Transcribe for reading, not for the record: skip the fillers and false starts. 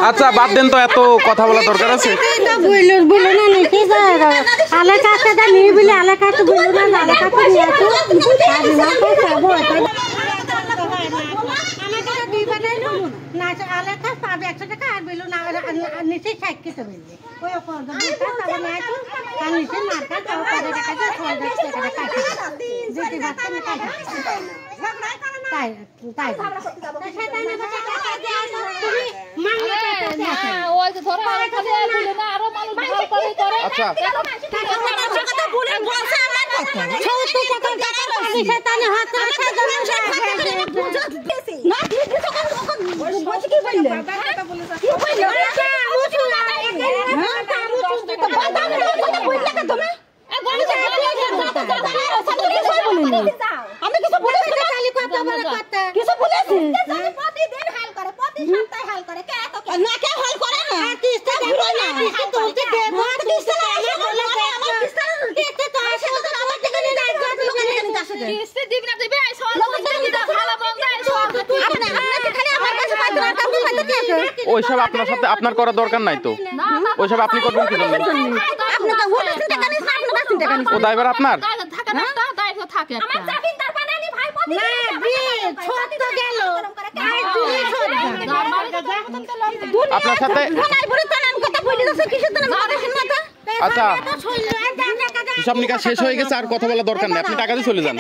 আচ্ছা বাদ দেন তো, এত কথা বলা দরকার আছে? ওইসব আপনার সাথে আপনার করার দরকার নাই তো, ওইসব আপনি করবেন কি জন্য? ও ড্রাইভার আপনার? আপনার সাথে আচ্ছা হিসাব নিকাশ শেষ হয়ে গেছে, আর কথা বলার দরকার নেই, আপনি টাকা দিয়ে চলে যান।